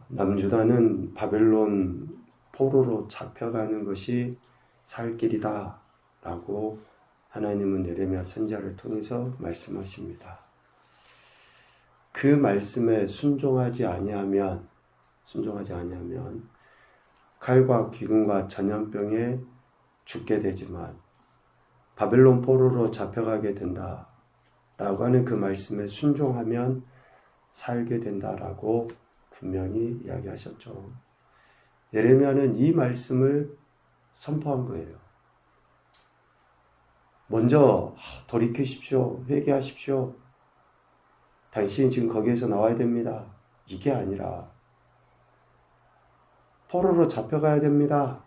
남유다는 바벨론 포로로 잡혀가는 것이 살 길이다 라고 하나님은 예레미야 선지자를 통해서 말씀하십니다. 그 말씀에 순종하지 아니하면 칼과 기근과 전염병에 죽게 되지만 바벨론 포로로 잡혀가게 된다 라고 하는 그 말씀에 순종하면 살게 된다라고 분명히 이야기하셨죠. 예레미야는 이 말씀을 선포한 거예요. 먼저 돌이키십시오. 회개하십시오. 당신이 지금 거기에서 나와야 됩니다. 이게 아니라 포로로 잡혀가야 됩니다.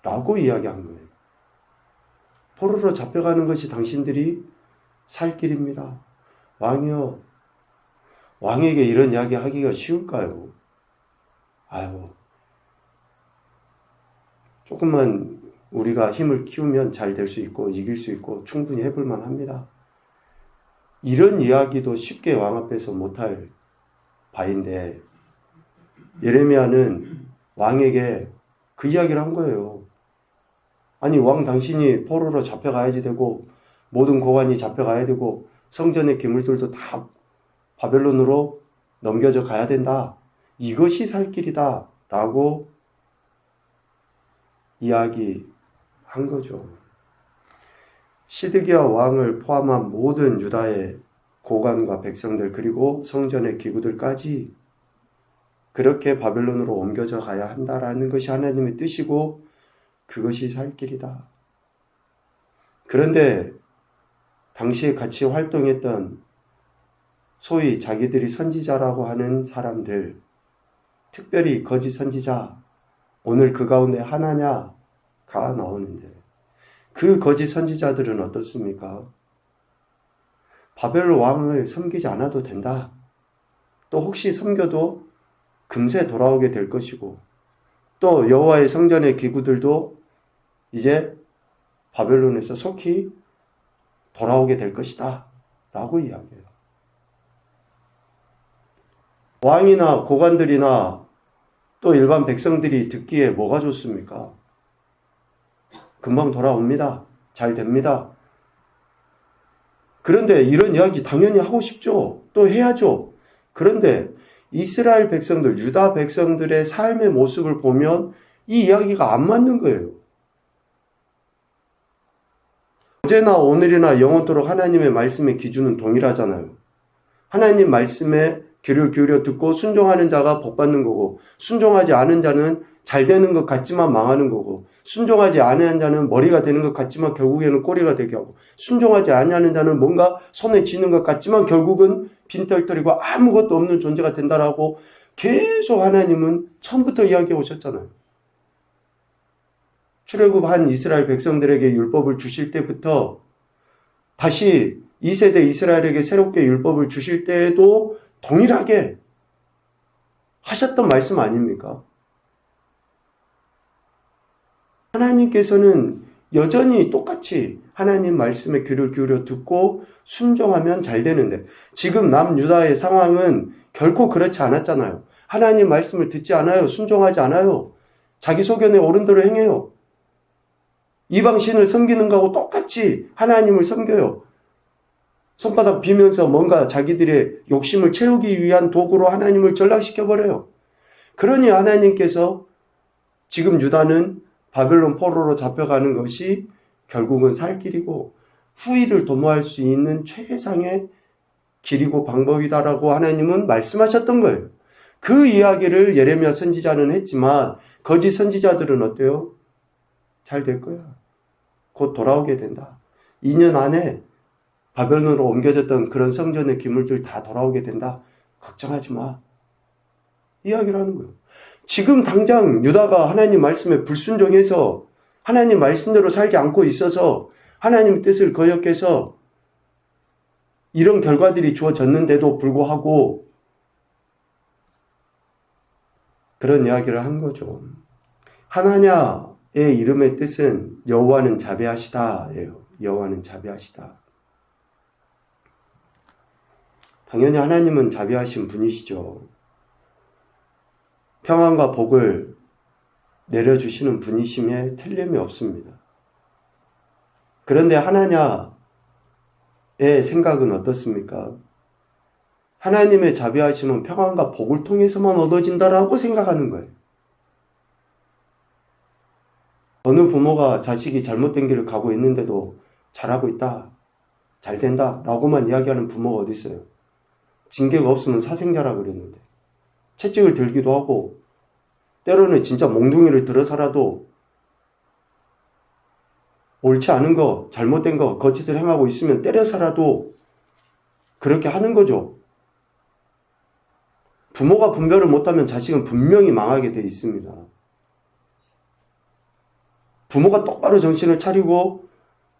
라고 이야기한 거예요. 포로로 잡혀가는 것이 당신들이 살 길입니다. 왕이요. 왕에게 이런 이야기 하기가 쉬울까요? 조금만 우리가 힘을 키우면 잘 될 수 있고 이길 수 있고 충분히 해볼 만합니다. 이런 이야기도 쉽게 왕 앞에서 못할 바인데 예레미야는 왕에게 그 이야기를 한 거예요. 아니 왕 당신이 포로로 잡혀가야지 되고 모든 고관이 잡혀가야 되고 성전의 기물들도 다 바벨론으로 넘겨져 가야 된다. 이것이 살 길이다 라고 이야기한 거죠. 시드기야 왕을 포함한 모든 유다의 고관과 백성들 그리고 성전의 기구들까지 그렇게 바벨론으로 옮겨져 가야 한다라는 것이 하나님의 뜻이고 그것이 살 길이다. 그런데 당시에 같이 활동했던 소위 자기들이 선지자라고 하는 사람들, 특별히 거짓 선지자, 오늘 그 가운데 하나냐가 나오는데 그 거짓 선지자들은 어떻습니까? 바벨론 왕을 섬기지 않아도 된다. 또 혹시 섬겨도 금세 돌아오게 될 것이고 또 여호와의 성전의 기구들도 이제 바벨론에서 속히 돌아오게 될 것이다 라고 이야기해요. 왕이나 고관들이나 또 일반 백성들이 듣기에 뭐가 좋습니까? 금방 돌아옵니다. 잘 됩니다. 그런데 이런 이야기 당연히 하고 싶죠. 또 해야죠. 그런데 이스라엘 백성들, 유다 백성들의 삶의 모습을 보면 이 이야기가 안 맞는 거예요. 어제나 오늘이나 영원토록 하나님의 말씀의 기준은 동일하잖아요. 하나님 말씀에 귀를 기울여 듣고 순종하는 자가 복 받는 거고 순종하지 않은 자는 잘 되는 것 같지만 망하는 거고 순종하지 않은 자는 머리가 되는 것 같지만 결국에는 꼬리가 되게 하고 순종하지 않는 자는 뭔가 손에 쥐는 것 같지만 결국은 빈털터리고 아무것도 없는 존재가 된다라고 계속 하나님은 처음부터 이야기해 오셨잖아요. 출애굽한 이스라엘 백성들에게 율법을 주실 때부터 다시 2세대 이스라엘에게 새롭게 율법을 주실 때에도 동일하게 하셨던 말씀 아닙니까? 하나님께서는 여전히 똑같이 하나님 말씀에 귀를 기울여 듣고 순종하면 잘 되는데 지금 남유다의 상황은 결코 그렇지 않았잖아요. 하나님 말씀을 듣지 않아요. 순종하지 않아요. 자기 소견에 옳은 대로 행해요. 이방신을 섬기는 거하고 똑같이 하나님을 섬겨요. 손바닥 비면서 뭔가 자기들의 욕심을 채우기 위한 도구로 하나님을 전락시켜버려요. 그러니 하나님께서 지금 유다는 바벨론 포로로 잡혀가는 것이 결국은 살 길이고 후일을 도모할 수 있는 최상의 길이고 방법이다라고 하나님은 말씀하셨던 거예요. 그 이야기를 예레미야 선지자는 했지만 거짓 선지자들은 어때요? 잘 될 거야. 곧 돌아오게 된다. 2년 안에 바벨론으로 옮겨졌던 그런 성전의 기물들 다 돌아오게 된다. 걱정하지 마. 이야기를 하는 거예요. 지금 당장 유다가 하나님 말씀에 불순종해서 하나님 말씀대로 살지 않고 있어서 하나님 뜻을 거역해서 이런 결과들이 주어졌는데도 불구하고 그런 이야기를 한 거죠. 하나냐의 이름의 뜻은 여호와는 자비하시다예요. 여호와는 자비하시다. 당연히 하나님은 자비하신 분이시죠. 평안과 복을 내려주시는 분이심에 틀림이 없습니다. 그런데 하나냐의 생각은 어떻습니까? 하나님의 자비하심은 평안과 복을 통해서만 얻어진다라고 생각하는 거예요. 어느 부모가 자식이 잘못된 길을 가고 있는데도 잘하고 있다, 잘 된다 라고만 이야기하는 부모가 어디 있어요? 징계가 없으면 사생자라 그랬는데 채찍을 들기도 하고 때로는 진짜 몽둥이를 들어서라도 옳지 않은 거, 잘못된 거, 거짓을 행하고 있으면 때려서라도 그렇게 하는 거죠. 부모가 분별을 못하면 자식은 분명히 망하게 돼 있습니다. 부모가 똑바로 정신을 차리고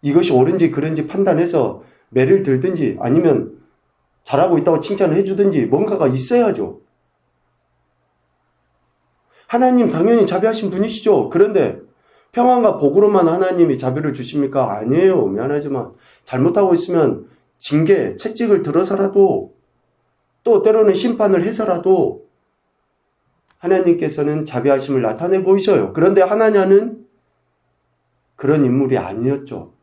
이것이 옳은지 그른지 판단해서 매를 들든지 아니면 잘하고 있다고 칭찬을 해주든지 뭔가가 있어야죠. 하나님 당연히 자비하신 분이시죠. 그런데 평안과 복으로만 하나님이 자비를 주십니까? 아니에요. 미안하지만 잘못하고 있으면 징계, 채찍을 들어서라도 또 때로는 심판을 해서라도 하나님께서는 자비하심을 나타내 보이셔요. 그런데 하나냐는 그런 인물이 아니었죠.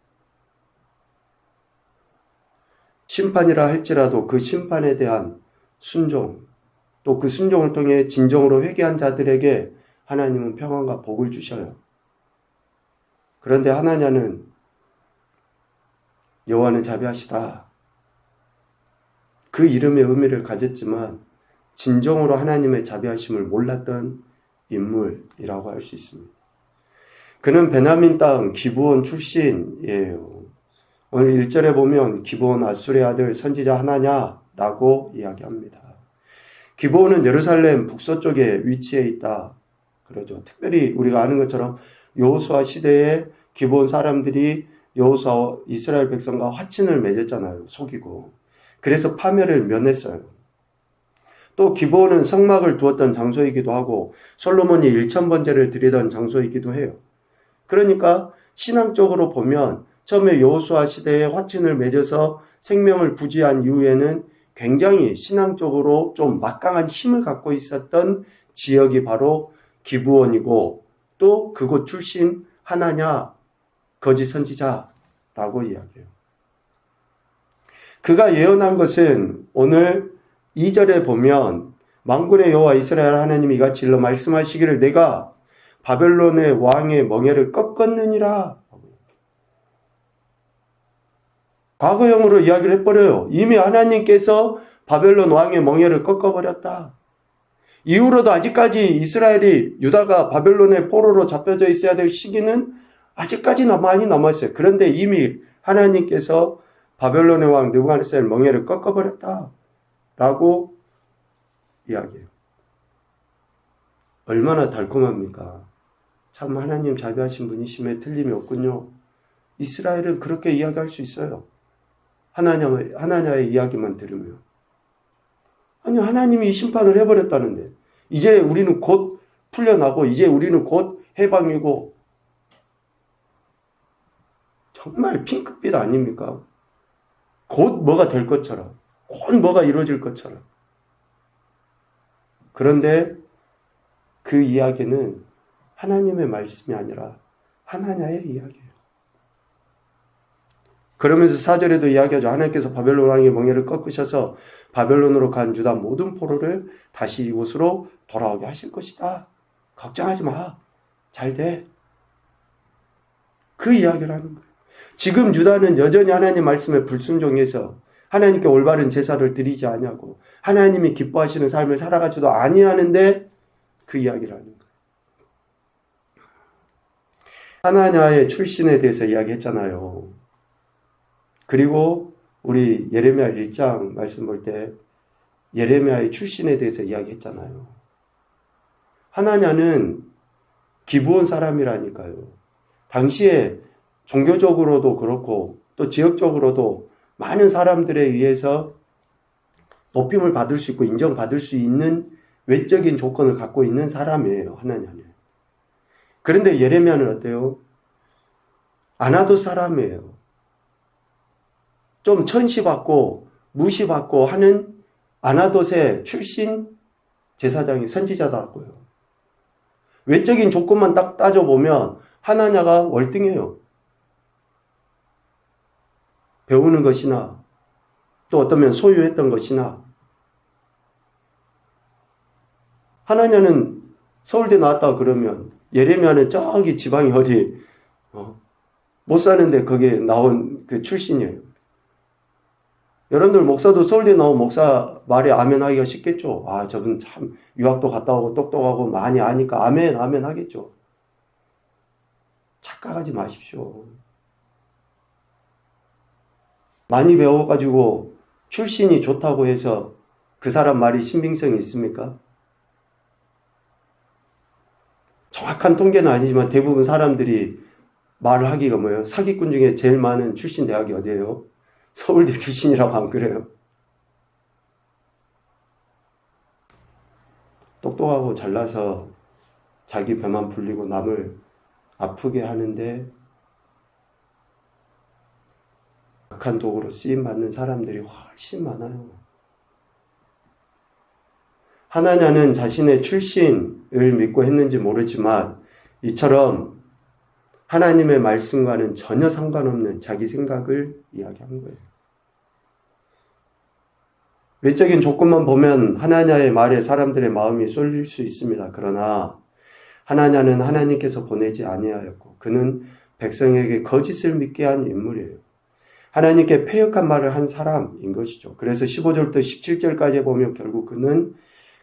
심판이라 할지라도 그 심판에 대한 순종, 또 그 순종을 통해 진정으로 회개한 자들에게 하나님은 평안과 복을 주셔요. 그런데 하나냐는 여호와는 자비하시다. 그 이름의 의미를 가졌지만 진정으로 하나님의 자비하심을 몰랐던 인물이라고 할 수 있습니다. 그는 베냐민 땅 기브온 출신이에요. 오늘 1절에 보면 기브온 아술의 아들 선지자 하나냐라고 이야기합니다. 기브온은 예루살렘 북서쪽에 위치해 있다 그러죠. 특별히 우리가 아는 것처럼 여호수아 시대에 기브온 사람들이 여호수아 이스라엘 백성과 화친을 맺었잖아요. 속이고. 그래서 파멸을 면했어요. 또 기브온은 성막을 두었던 장소이기도 하고 솔로몬이 1000번제를 드리던 장소이기도 해요. 그러니까 신앙적으로 보면 처음에 여호수아 시대에 화친을 맺어서 생명을 부지한 이후에는 굉장히 신앙적으로 좀 막강한 힘을 갖고 있었던 지역이 바로 기브온이고 또 그곳 출신 하나냐 거짓 선지자라고 이야기해요. 그가 예언한 것은 오늘 2절에 보면 만군의 여호와 이스라엘 하나님이 이같이 일러 말씀하시기를 내가 바벨론의 왕의 멍에를 꺾었느니라. 과거형으로 이야기를 해버려요. 이미 하나님께서 바벨론 왕의 멍에를 꺾어버렸다. 이후로도 아직까지 이스라엘이 유다가 바벨론의 포로로 잡혀져 있어야 될 시기는 아직까지 많이 남았어요. 그런데 이미 하나님께서 바벨론의 왕 느부갓네살 멍에를 꺾어버렸다 라고 이야기해요. 얼마나 달콤합니까? 참 하나님 자비하신 분이심에 틀림이 없군요. 이스라엘은 그렇게 이야기할 수 있어요. 하나냐의 이야기만 들으면. 아니 하나님이 이 심판을 해버렸다는데 이제 우리는 곧 풀려나고 이제 우리는 곧 해방이고 정말 핑크빛 아닙니까? 곧 뭐가 될 것처럼 곧 뭐가 이루어질 것처럼. 그런데 그 이야기는 하나님의 말씀이 아니라 하나냐의 이야기예요. 그러면서 4절에도 이야기하죠. 하나님께서 바벨론 왕의 멍에를 꺾으셔서 바벨론으로 간 유다 모든 포로를 다시 이곳으로 돌아오게 하실 것이다. 걱정하지 마. 잘 돼. 그 이야기를 하는 거예요. 지금 유다는 여전히 하나님 말씀에 불순종해서 하나님께 올바른 제사를 드리지 아니하고 하나님이 기뻐하시는 삶을 살아가지도 아니하는데 그 이야기를 하는 거예요. 하나냐의 출신에 대해서 이야기했잖아요. 그리고 우리 예레미야 1장 말씀 볼 때 예레미야의 출신에 대해서 이야기했잖아요. 하나냐는 기브온 사람이라니까요. 당시에 종교적으로도 그렇고 또 지역적으로도 많은 사람들에 의해서 높임을 받을 수 있고 인정받을 수 있는 외적인 조건을 갖고 있는 사람이에요. 하나냐는. 그런데 예레미야는 어때요? 아나돗 사람이에요. 좀 천시받고 무시받고 하는 아나돗의 출신 제사장이 선지자더라고요. 외적인 조건만 딱 따져보면 하나냐가 월등해요. 배우는 것이나 또 어떠면 소유했던 것이나. 하나냐는 서울대 나왔다 그러면 예레미야는 저기 지방이 어디 못 사는데 거기에 나온 그 출신이에요. 여러분들 목사도 서울대 나온 목사 말에 아멘 하기가 쉽겠죠. 아, 저분 참 유학도 갔다 오고 똑똑하고 많이 아니까 아멘 아멘 하겠죠. 착각하지 마십시오. 많이 배워가지고 출신이 좋다고 해서 그 사람 말이 신빙성이 있습니까? 정확한 통계는 아니지만 대부분 사람들이 말을 하기가 뭐예요? 사기꾼 중에 제일 많은 출신 대학이 어디예요? 서울대 출신이라고 안 그래요? 똑똑하고 잘나서 자기 배만 불리고 남을 아프게 하는데 악한 도구로 쓰임받는 사람들이 훨씬 많아요. 하나냐는 자신의 출신을 믿고 했는지 모르지만 이처럼 하나님의 말씀과는 전혀 상관없는 자기 생각을 이야기한 거예요. 외적인 조건만 보면 하나냐의 말에 사람들의 마음이 쏠릴 수 있습니다. 그러나 하나냐는 하나님께서 보내지 아니하였고 그는 백성에게 거짓을 믿게 한 인물이에요. 하나님께 패역한 말을 한 사람인 것이죠. 그래서 15절부터 17절까지 보면 결국 그는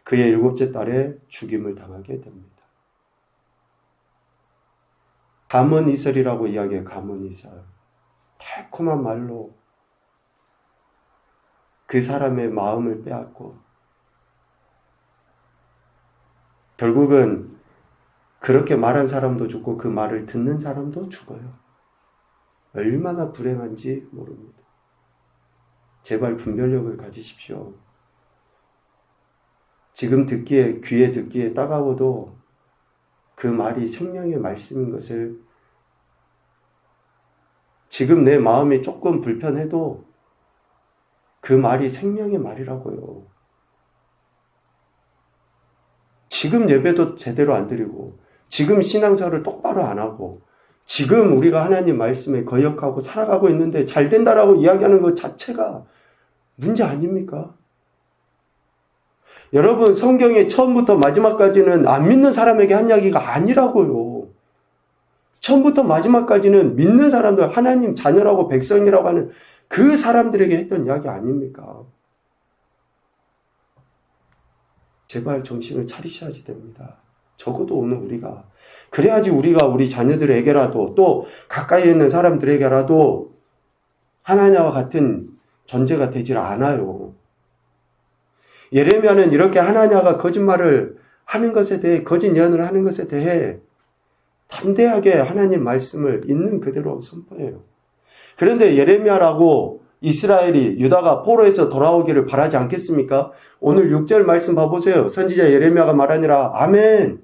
그의 일곱째 딸에 죽임을 당하게 됩니다. 감언이설이라고 이야기해요. 감언이설. 달콤한 말로 그 사람의 마음을 빼앗고 결국은 그렇게 말한 사람도 죽고 그 말을 듣는 사람도 죽어요. 얼마나 불행한지 모릅니다. 제발 분별력을 가지십시오. 지금 듣기에, 귀에 듣기에 따가워도 그 말이 생명의 말씀인 것을 지금 내 마음이 조금 불편해도 그 말이 생명의 말이라고요. 지금 예배도 제대로 안 드리고 지금 신앙생활을 똑바로 안 하고 지금 우리가 하나님 말씀에 거역하고 살아가고 있는데 잘 된다라고 이야기하는 것 자체가 문제 아닙니까? 여러분 성경의 처음부터 마지막까지는 안 믿는 사람에게 한 이야기가 아니라고요. 처음부터 마지막까지는 믿는 사람들, 하나님 자녀라고 백성이라고 하는 그 사람들에게 했던 이야기 아닙니까? 제발 정신을 차리셔야지 됩니다. 적어도 오늘 우리가 그래야지 우리가 우리 자녀들에게라도 또 가까이 있는 사람들에게라도 하나님과 같은 존재가 되질 않아요. 예레미야는 이렇게 하나냐가 거짓말을 하는 것에 대해 거짓 예언을 하는 것에 대해 담대하게 하나님 말씀을 있는 그대로 선포해요. 그런데 예레미야라고 이스라엘이 유다가 포로에서 돌아오기를 바라지 않겠습니까? 오늘 6절 말씀 봐보세요. 선지자 예레미야가 말하니라 아멘.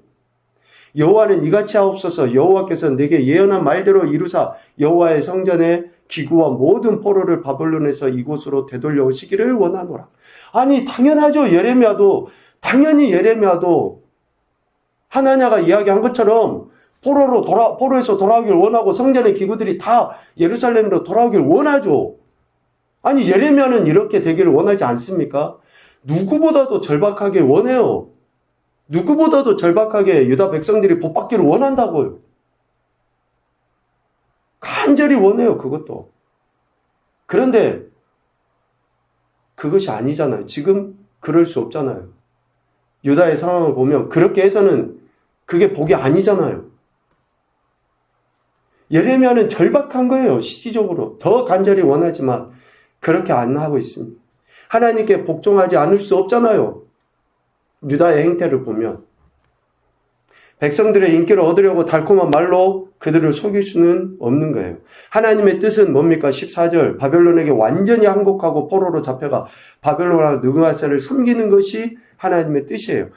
여호와는 이같이 하옵소서. 여호와께서 내게 예언한 말대로 이루사 여호와의 성전에 기구와 모든 포로를 바벨론에서 이곳으로 되돌려 오시기를 원하노라. 아니 당연하죠. 당연히 예레미야도 하나냐가 이야기한 것처럼 포로에서 돌아오길 원하고 성전의 기구들이 다 예루살렘으로 돌아오길 원하죠. 아니 예레미야는 이렇게 되기를 원하지 않습니까? 누구보다도 절박하게 원해요. 누구보다도 절박하게 유다 백성들이 복받기를 원한다고요. 간절히 원해요. 그것도. 그런데 그것이 아니잖아요. 지금 그럴 수 없잖아요. 유다의 상황을 보면 그렇게 해서는 그게 복이 아니잖아요. 예레미야는 절박한 거예요. 시기적으로. 더 간절히 원하지만 그렇게 안 하고 있습니다. 하나님께 복종하지 않을 수 없잖아요. 유다의 행태를 보면. 백성들의 인기를 얻으려고 달콤한 말로 그들을 속일 수는 없는 거예요. 하나님의 뜻은 뭡니까? 14절 바벨론에게 완전히 항복하고 포로로 잡혀가 바벨론과 느부갓네살을 섬기는 것이 하나님의 뜻이에요.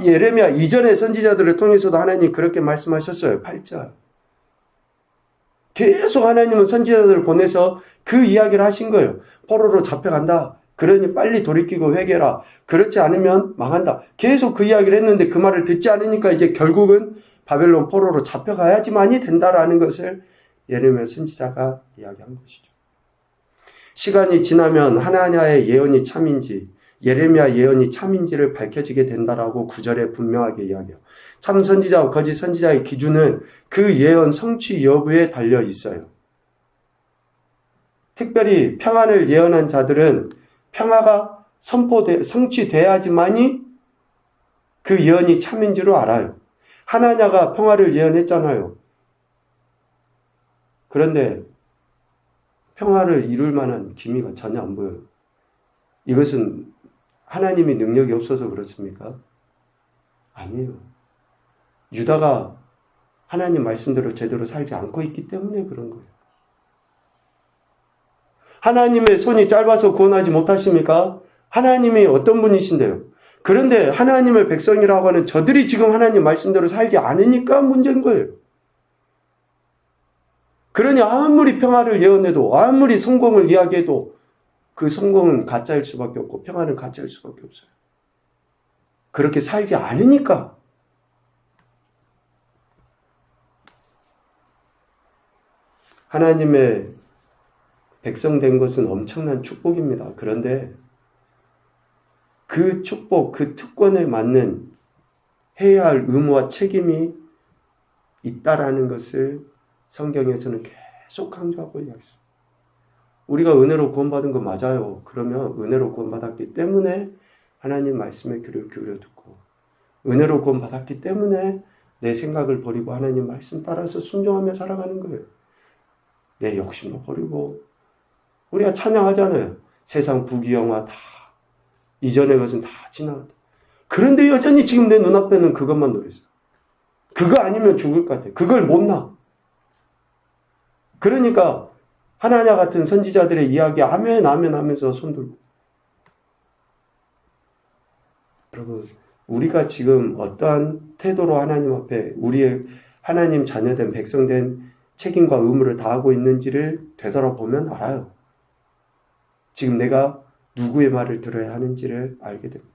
예레미야 이전의 선지자들을 통해서도 하나님이 그렇게 말씀하셨어요. 8절 계속 하나님은 선지자들을 보내서 그 이야기를 하신 거예요. 포로로 잡혀간다. 그러니 빨리 돌이키고 회개라. 그렇지 않으면 망한다. 계속 그 이야기를 했는데 그 말을 듣지 않으니까 이제 결국은 바벨론 포로로 잡혀가야지만이 된다라는 것을 예레미야 선지자가 이야기한 것이죠. 시간이 지나면 하나냐의 예언이 참인지 예레미야 예언이 참인지를 밝혀지게 된다라고 9절에 분명하게 이야기해요. 참 선지자와 거짓 선지자의 기준은 그 예언 성취 여부에 달려 있어요. 특별히 평안을 예언한 자들은 평화가 성취돼야지만이 그 예언이 참인지로 알아요. 하나냐가 평화를 예언했잖아요. 그런데 평화를 이룰 만한 기미가 전혀 안 보여요. 이것은 하나님이 능력이 없어서 그렇습니까? 아니에요. 유다가 하나님 말씀대로 제대로 살지 않고 있기 때문에 그런 거예요. 하나님의 손이 짧아서 구원하지 못하십니까? 하나님이 어떤 분이신데요? 그런데 하나님의 백성이라고 하는 저들이 지금 하나님 말씀대로 살지 않으니까 문제인 거예요. 그러니 아무리 평화를 예언해도 아무리 성공을 이야기해도 그 성공은 가짜일 수밖에 없고 평화는 가짜일 수밖에 없어요. 그렇게 살지 않으니까. 하나님의 백성 된 것은 엄청난 축복입니다. 그런데 그 축복, 그 특권에 맞는 해야 할 의무와 책임이 있다라는 것을 성경에서는 계속 강조하고 이야기했습니다. 우리가 은혜로 구원받은 거 맞아요. 그러면 은혜로 구원받았기 때문에 하나님 말씀에 귀를 기울여 듣고 은혜로 구원받았기 때문에 내 생각을 버리고 하나님 말씀 따라서 순종하며 살아가는 거예요. 내 욕심도 버리고 우리가 찬양하잖아요. 세상 부귀영화 다 이전의 것은 다 지나갔다. 그런데 여전히 지금 내 눈앞에는 그것만 놓여있어요. 그거 아니면 죽을 것 같아요. 그걸 못 나. 그러니까 하나냐 같은 선지자들의 이야기 아멘 아멘 하면서 손들고. 여러분 우리가 지금 어떠한 태도로 하나님 앞에 우리의 하나님 자녀된 백성된 책임과 의무를 다하고 있는지를 되돌아보면 알아요. 지금 내가 누구의 말을 들어야 하는지를 알게 됩니다.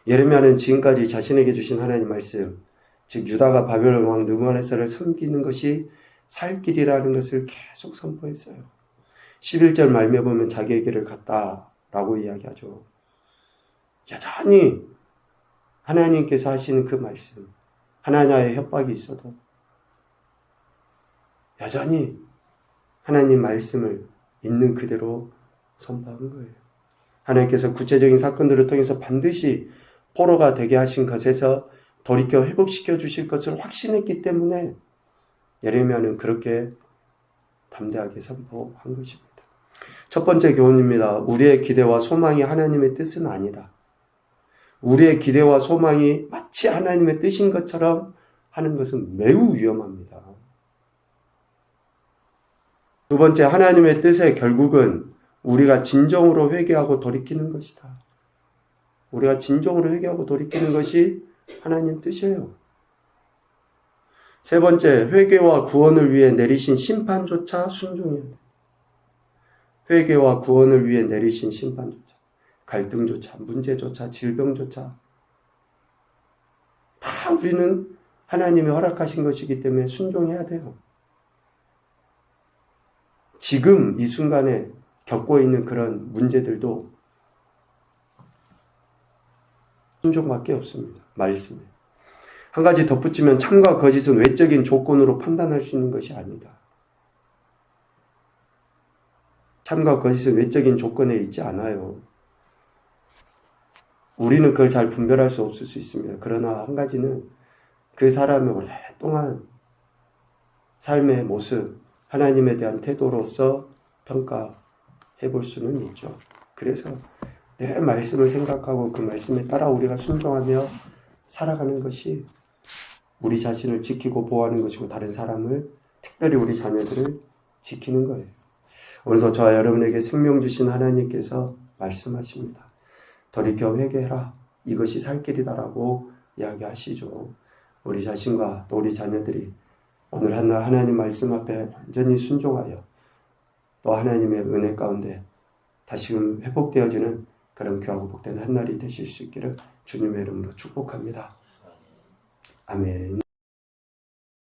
예레미야는 지금까지 자신에게 주신 하나님 말씀, 즉 유다가 바벨론 왕 느부갓네살을 섬기는 것이 살 길이라는 것을 계속 선포했어요. 11절 말미에 보면 자기의 길을 갔다라고 이야기하죠. 여전히 하나님께서 하시는 그 말씀, 하나냐의 협박이 있어도 여전히 하나님 말씀을 있는 그대로 선포한 거예요. 하나님께서 구체적인 사건들을 통해서 반드시 포로가 되게 하신 것에서 돌이켜 회복시켜 주실 것을 확신했기 때문에 예레미야는 그렇게 담대하게 선포한 것입니다. 첫 번째 교훈입니다. 우리의 기대와 소망이 하나님의 뜻은 아니다. 우리의 기대와 소망이 마치 하나님의 뜻인 것처럼 하는 것은 매우 위험합니다. 두 번째, 하나님의 뜻의 결국은 우리가 진정으로 회개하고 돌이키는 것이다. 우리가 진정으로 회개하고 돌이키는 것이 하나님 뜻이에요. 세 번째, 회개와 구원을 위해 내리신 심판조차 순종해야 돼. 회개와 구원을 위해 내리신 심판조차, 갈등조차, 문제조차, 질병조차 다 우리는 하나님이 허락하신 것이기 때문에 순종해야 돼요. 지금 이 순간에 겪고 있는 그런 문제들도 순종밖에 없습니다. 말씀에. 한 가지 덧붙이면 참과 거짓은 외적인 조건으로 판단할 수 있는 것이 아니다. 참과 거짓은 외적인 조건에 있지 않아요. 우리는 그걸 잘 분별할 수 없을 수 있습니다. 그러나 한 가지는 그 사람의 오랫동안 삶의 모습, 하나님에 대한 태도로서 평가해 볼 수는 있죠. 그래서 늘 말씀을 생각하고 그 말씀에 따라 우리가 순종하며 살아가는 것이 우리 자신을 지키고 보호하는 것이고 다른 사람을, 특별히 우리 자녀들을 지키는 거예요. 오늘도 저와 여러분에게 생명 주신 하나님께서 말씀하십니다. 돌이켜 회개해라. 이것이 살 길이다라고 이야기하시죠. 우리 자신과 또 우리 자녀들이 오늘 한날 하나님 말씀 앞에 완전히 순종하여 또 하나님의 은혜 가운데 다시금 회복되어지는 그런 귀하고 복된 한 날이 되실 수 있기를 주님의 이름으로 축복합니다. 아멘.